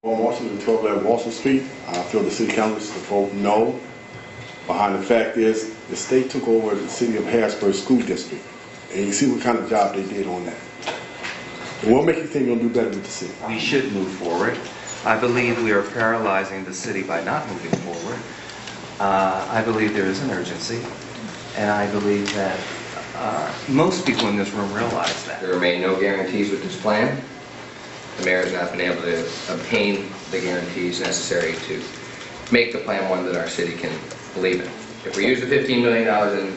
Washington, 1211 Washington Street. I feel the city council is to vote no. Behind the fact is, the state took over the city of Harrisburg School District. And you see what kind of job they did on that. And what makes you think you'll do better with the city? We should move forward. I believe we are paralyzing the city by not moving forward. I believe there is an urgency, and I believe that most people in this room realize that. There remain no guarantees with this plan. The mayor has not been able to obtain the guarantees necessary to make the plan one that our city can believe in. If we use the $15 million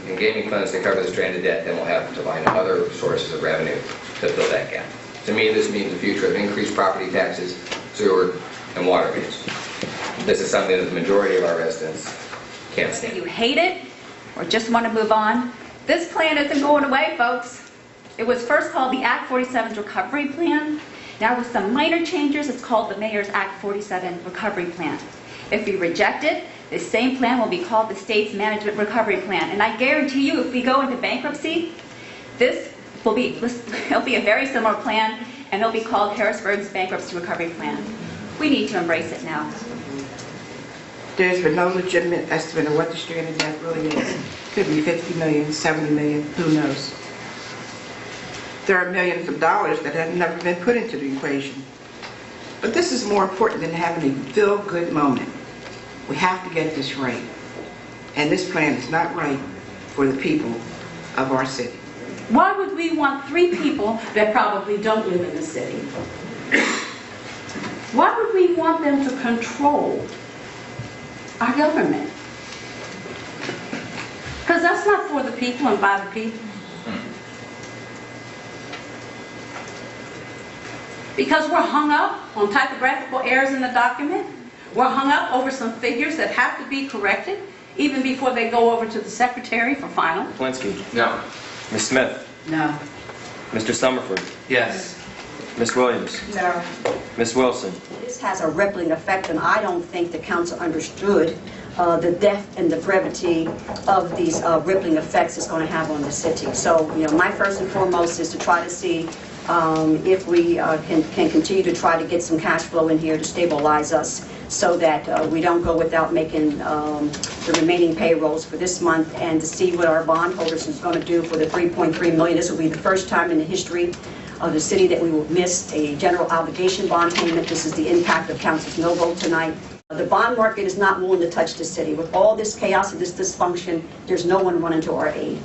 in gaming funds to cover the stranded debt, then we'll have to find other sources of revenue to fill that gap. To me, this means the future of increased property taxes, sewer, and water rates. This is something that the majority of our residents can't stand. Whether you hate it or just want to move on, this plan isn't going away, folks. It was first called the Act 47's Recovery Plan. Now with some minor changes, it's called the Mayor's Act 47 Recovery Plan. If we reject it, this same plan will be called the State's Management Recovery Plan. And I guarantee you, if we go into bankruptcy, it'll be a very similar plan, and it'll be called Harrisburg's Bankruptcy Recovery Plan. We need to embrace it now. There's been no legitimate estimate of what the stranded debt really is. Could be 50 million, 70 million, who knows? There are millions of dollars that have never been put into the equation. But this is more important than having a feel-good moment. We have to get this right. And this plan is not right for the people of our city. Why would we want 3 people that probably don't live in the city? Why would we want them to control our government? Because that's not for the people and by the people. Because we're hung up on typographical errors in the document. We're hung up over some figures that have to be corrected even before they go over to the secretary for final. Polinsky. No. Ms. Smith. No. Mr. Summerford. Yes. Ms. Williams. No. Ms. Wilson. This has a rippling effect, and I don't think the council understood the depth and the brevity of these rippling effects it's going to have on the city. So, my first and foremost is to try to see if we can continue to try to get some cash flow in here to stabilize us so that we don't go without making the remaining payrolls for this month, and to see what our bondholders is going to do for the $3.3 million. This will be the first time in the history of the city that we will miss a general obligation bond payment. This is the impact of council's no vote tonight. The bond market is not willing to touch the city. With all this chaos and this dysfunction, there's no one running to our aid.